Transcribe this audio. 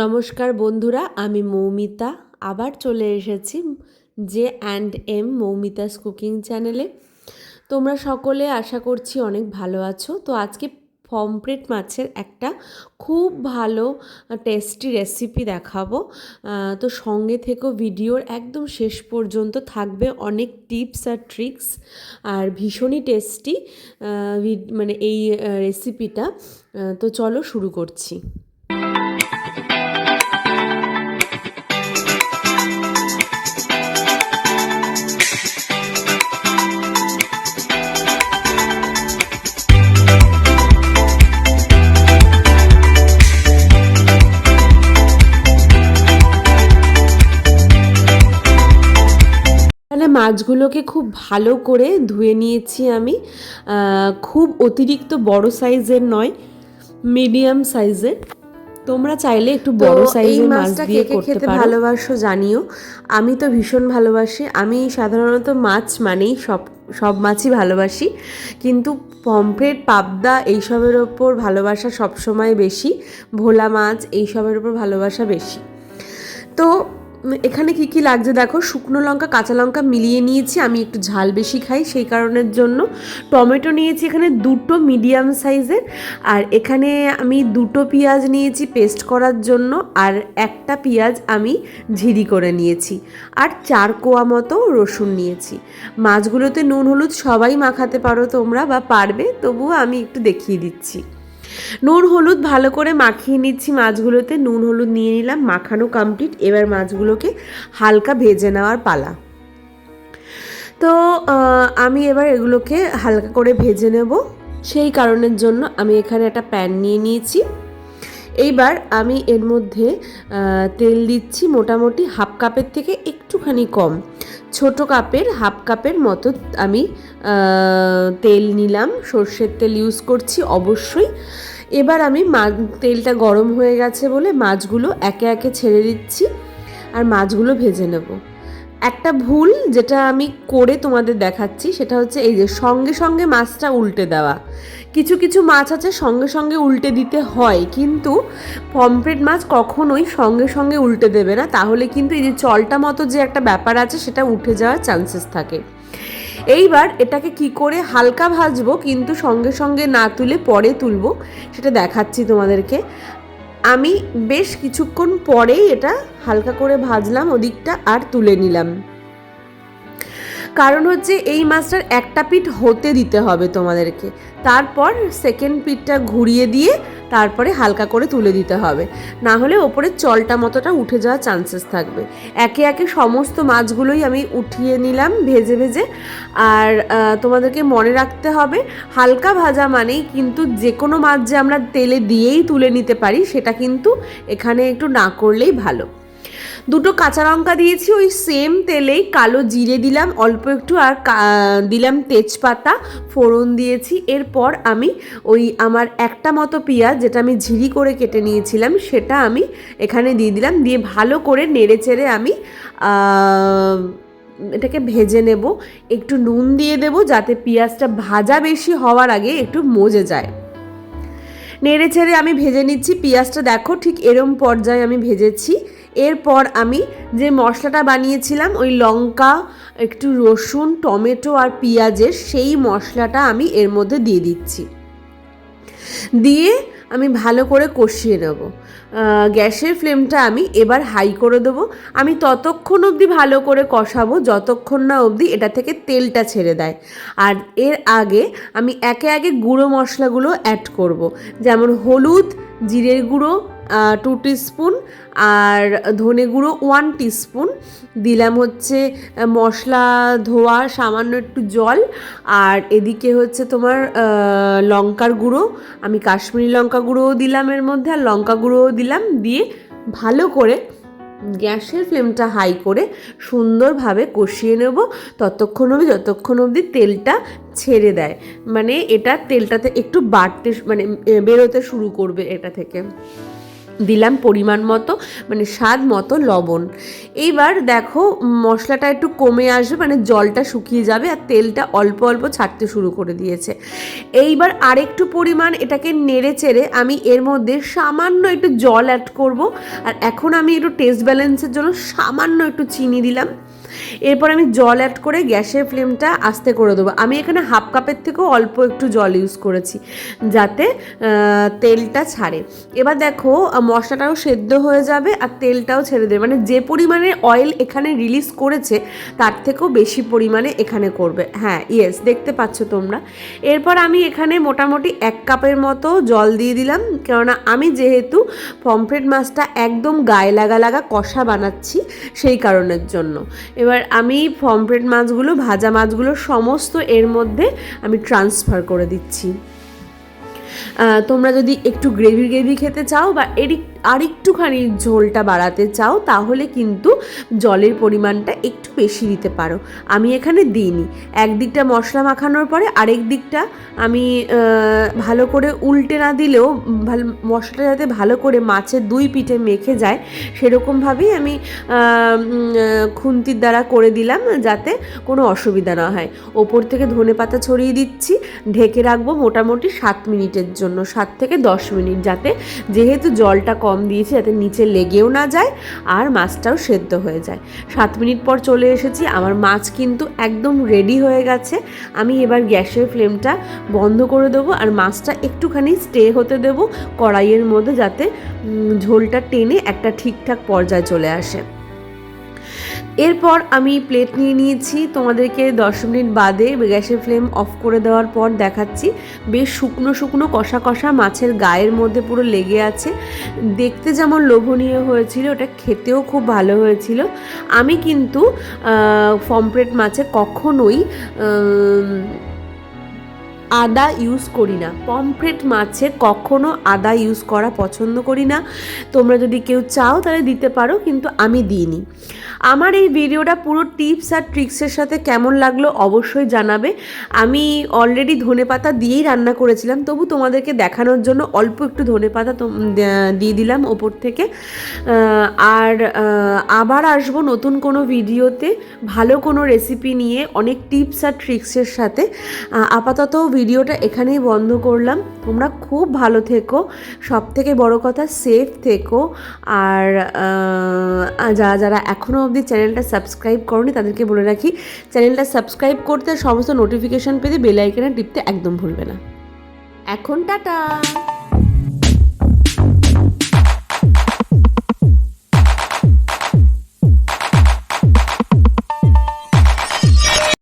নমস্কার বন্ধুরা, আমি মৌমিতা আবার চলে এসেছি J&M মৌমিতাস কুকিং চ্যানেলে। তোমরা সকলে আশা করছি অনেক ভালো আছো। তো আজকে পমফ্রেট মাছের একটা খুব ভালো টেস্টি রেসিপি দেখাবো। তো সঙ্গে থেকেও ভিডিওর একদম শেষ পর্যন্ত থাকবে অনেক টিপস আর ট্রিক্স, আর ভীষণই টেস্টি মানে এই রেসিপিটা। তো চলো শুরু করছি। মাছগুলোকে খুব ভালো করে ধুয়ে নিয়েছি আমি। খুব অতিরিক্ত বড় সাইজের নয়, মিডিয়াম সাইজের। তোমরা চাইলে একটু বড় সাইজের মাছ দিয়ে করতে পারো। ভালোবাসো জানিও, আমি তো ভীষণ ভালোবাসি। আমি সাধারণত মাছ মানেই সব মাছই ভালোবাসি, কিন্তু পমফ্রেট, পাবদা এইসবের ওপর ভালোবাসা সবসময় বেশি। ভোলা মাছ এইসবের ওপর ভালোবাসা বেশি। তো এখানে কি কি লাগছে দেখো। শুকনো লঙ্কা, কাঁচা লঙ্কা মিলিয়ে নিয়েছি, আমি একটু ঝাল বেশি খাই সেই কারণের জন্য। টমেটো নিয়েছি এখানে দুটো মিডিয়াম সাইজের, আর এখানে আমি দুটো পেঁয়াজ নিয়েছি পেস্ট করার জন্য, আর একটা পেঁয়াজ আমি ঝিরি করে নিয়েছি, আর 4 কোয়া মতো রসুন নিয়েছি। মাছগুলোতে নুন হলুদ সবাই মাখাতে পারো তোমরা, বা পারবে, তবুও আমি একটু দেখিয়ে দিচ্ছি। নুন হলুদ ভালো করে মাখিয়ে নিচ্ছি মাছগুলোতে। নুন হলুদ নিয়ে নিলাম, মাখানো কমপ্লিট। এবার মাছগুলোকে হালকা ভেজে নেওয়ার পালা। তো আমি এবার এগুলোকে হালকা করে ভেজে নেব, সেই কারণের জন্য আমি এখানে একটা প্যান নিয়ে নিয়েছি। এইবার আমি এর মধ্যে তেল দিচ্ছি, মোটামুটি হাফ কাপের থেকে একটুখানি কম, ছোট কাপের হাফ কাপের মতো আমি তেল নিলাম। সর্ষের তেল ইউজ করছি অবশ্যই। এবার আমি তেলটা গরম হয়ে গেছে বলে মাছগুলো একে একে ছেড়ে দিচ্ছি, আর মাছগুলো ভেজে নেব। একটা ভুল যেটা আমি করে তোমাদের দেখাচ্ছি, সেটা হচ্ছে এই যে সঙ্গে সঙ্গে মাছটা উল্টে দেওয়া। কিছু কিছু মাছ আছে সঙ্গে সঙ্গে উল্টে দিতে হয়, কিন্তু পমফ্রেট মাছ কখনোই সঙ্গে সঙ্গে উল্টে দেবে না, তাহলে কিন্তু এই যে চলটা মতো যে একটা ব্যাপার আছে সেটা উঠে যাওয়ার চান্সেস থাকে। এইবার এটাকে কি করে হালকা ভাজবো, কিন্তু সঙ্গে সঙ্গে না তুলে পরে তুলবো, সেটা দেখাচ্ছি তোমাদেরকে। আমি বেশ কিছুক্ষণ পরেই এটা হালকা করে ভাজলাম ওদিকটা, আর তুলে নিলাম। কারণ হচ্ছে এই মাছটার একটা পিঠ হতে দিতে হবে তোমাদেরকে, তারপর সেকেন্ড পিঠটা ঘুরিয়ে দিয়ে তারপরে হালকা করে তুলে দিতে হবে, না হলে ওপরে চলটা মতোটা উঠে যাওয়ার চান্সেস থাকবে। একে একে সমস্ত মাছগুলোই আমি উঠিয়ে নিলাম ভেজে ভেজে। আর তোমাদেরকে মনে রাখতে হবে, হালকা ভাজা মানেই কিন্তু যে কোনো মাছ যে আমরা তেলে দিয়েই তুলে নিতে পারি, সেটা কিন্তু এখানে একটু না করলেই ভালো। দুটো কাঁচা লঙ্কা দিয়েছি, ওই সেম তেলেই কালো জিরে দিলাম অল্প একটু, আর দিলাম তেজপাতা, ফোড়ন দিয়েছি। এরপর আমি ওই আমার একটা মতো পেঁয়াজ যেটা আমি ঝিরি করে কেটে নিয়েছিলাম সেটা আমি এখানে দিয়ে দিলাম। দিয়ে ভালো করে নেড়ে চেড়ে আমি এটাকে ভেজে নেব। একটু নুন দিয়ে দেব যাতে পেঁয়াজটা ভাজা বেশি হওয়ার আগে একটু মজে যায়। নেড়ে ছেড়ে আমি ভেজে নিচ্ছি। পেঁয়াজটা দেখো ঠিক এরম পর্যায়ে আমি ভেজেছি। এরপর আমি যে মশলাটা বানিয়েছিলাম, ওই লঙ্কা, একটু রসুন, টমেটো আর পেঁয়াজের সেই মশলাটা আমি এর মধ্যে দিয়ে দিচ্ছি। দিয়ে আমি ভালো করে কষিয়ে নেব। গ্যাসের ফ্লেমটা আমি এবার হাই করে দেবো। আমি ততক্ষণ অবধি ভালো করে কষাবো যতক্ষণ না অবধি এটা থেকে তেলটা ছেড়ে দেয়। আর এর আগে আমি একে একে গুঁড়ো মশলাগুলো অ্যাড করব, যেমন হলুদ, জিরের গুঁড়ো 2 টিস্পুন, আর ধনে গুঁড়ো 1 টিস্পুন দিলাম, হচ্ছে মশলা ধোয়া সামান্য একটু জল, আর এদিকে হচ্ছে তোমার লঙ্কার গুঁড়ো, আমি কাশ্মীরি লঙ্কা গুঁড়োও দিলাম এর মধ্যে, আর লঙ্কা গুঁড়োও দিলাম। দিয়ে ভালো করে গ্যাসের ফ্লেমটা হাই করে সুন্দরভাবে কষিয়ে নেব ততক্ষণ অবধি তেলটা ছেড়ে দেয়, মানে এটা তেলটাতে একটু বাড়তে, মানে বেরোতে শুরু করবে এটা থেকে। দিলাম পরিমাণ মতো মানে স্বাদ মতো লবণ। এইবার দেখো মশলাটা একটু কমে আসবে, মানে জলটা শুকিয়ে যাবে আর তেলটা অল্প অল্প ছাড়তে শুরু করে দিয়েছে। এইবার আরেকটু পরিমাণ এটাকে নেড়ে চেড়ে আমি এর মধ্যে সামান্য একটু জল অ্যাড করব। আর এখন আমি একটু টেস্ট ব্যালেন্সের জন্য সামান্য একটু চিনি দিলাম। এরপর আমি জল অ্যাড করে গ্যাসের ফ্লেমটা আস্তে করে দেবো। আমি এখানে হাফ কাপের থেকেও অল্প একটু জল ইউজ করেছি যাতে তেলটা ছাড়ে। এবার দেখো মশলাটাও সেদ্ধ হয়ে যাবে আর তেলটাও ছেড়ে দেবে, মানে যে পরিমাণে অয়েল এখানে রিলিজ করেছে তার থেকেও বেশি পরিমাণে এখানে করবে। হ্যাঁ ইয়েস, দেখতে পাচ্ছ তোমরা। এরপর আমি এখানে মোটামুটি 1 কাপের মতো জল দিয়ে দিলাম, কেননা আমি যেহেতু পমফ্রেট মাছটা একদম গায়ে লাগা লাগা কষা বানাচ্ছি সেই কারণের জন্য। এবার আমি পমফ্রেট মাছগুলো, ভাজা মাছগুলো সমস্ত এর মধ্যে আমি ট্রান্সফার করে দিচ্ছি। তোমরা যদি একটু গ্রেভি গ্রেভি খেতে চাও বা আরেকটুখানি ঝোলটা বাড়াতে চাও তাহলে কিন্তু জলের পরিমাণটা একটু বেশি দিতে পারো। আমি এখানে দিইনি। একদিকটা মশলা মাখানোর পরে আরেক দিকটা আমি ভালো করে উল্টে না দিলেও মশলাটা যাতে ভালো করে মাছের দুই পিঠে মেখে যায় সেরকমভাবেই আমি খুন্তির দ্বারা করে দিলাম যাতে কোনো অসুবিধা না হয়। ওপর থেকে ধনেপাতা ছড়িয়ে দিচ্ছি, ঢেকে রাখবো মোটামুটি 7 মিনিটের জন্য, 7 থেকে 10 মিনিট, যাতে যেহেতু জলটা কম দিয়েছি যাতে নিচে লেগেও না যায় আর মাছটাও সেদ্ধ হয়ে যায়। 7 মিনিট পর চলে এসেছি, আমার মাছ কিন্তু একদম রেডি হয়ে গেছে। আমি এবার গ্যাসের ফ্লেমটা বন্ধ করে দেবো আর মাছটা একটুখানি স্টে হতে দেবো কড়াইয়ের মধ্যে যাতে ঝোলটা টেনে একটা ঠিকঠাক পর্যায়ে চলে আসে। এরপর আমি প্লেট নিয়ে নিয়েছি, তোমাদেরকে 10 মিনিট বাদে গ্যাসের ফ্লেম অফ করে দেওয়ার পর দেখাচ্ছি। বেশ শুকনো শুকনো কষা কষা মাছের গায়ের মধ্যে পুরো লেগে আছে। দেখতে যেমন লোভনীয় হয়েছিল, ওটা খেতেও খুব ভালো হয়েছিল। আমি কিন্তু পমফ্রেট মাছে কখনোই আদা ইউজ করি না। পমফ্রেট মাছে কখনো আদা ইউজ করা পছন্দ করি না। তোমরা যদি কেউ চাও তাহলে দিতে পারো, কিন্তু আমি দিইনি। আমার এই ভিডিওটা পুরো টিপস আর ট্রিক্সের সাথে কেমন লাগলো অবশ্যই জানাবে। আমি অলরেডি ধনেপাতা দিয়েই রান্না করেছিলাম, তবু তোমাদেরকে দেখানোর জন্য অল্প একটু ধনেপাতা দিয়ে দিলাম ওপর থেকে। আর আবার আসবো নতুন কোনো ভিডিওতে ভালো কোনো রেসিপি নিয়ে, অনেক টিপস আর ট্রিক্সের সাথে। আপাতত ভিডিওটা এখানেই বন্ধ করলাম। তোমরা খুব ভালো থেকো, সব থেকে বড় কথা সেফ থেকো। আর যারা এখনও অবধি চ্যানেলটা সাবস্ক্রাইব করোনি তাদেরকে বলে রাখি, চ্যানেলটা সাবস্ক্রাইব করতে, সমস্ত নোটিফিকেশান পেতে বেল আইকনে টিপতে একদম ভুলবে না। এখন টাটা।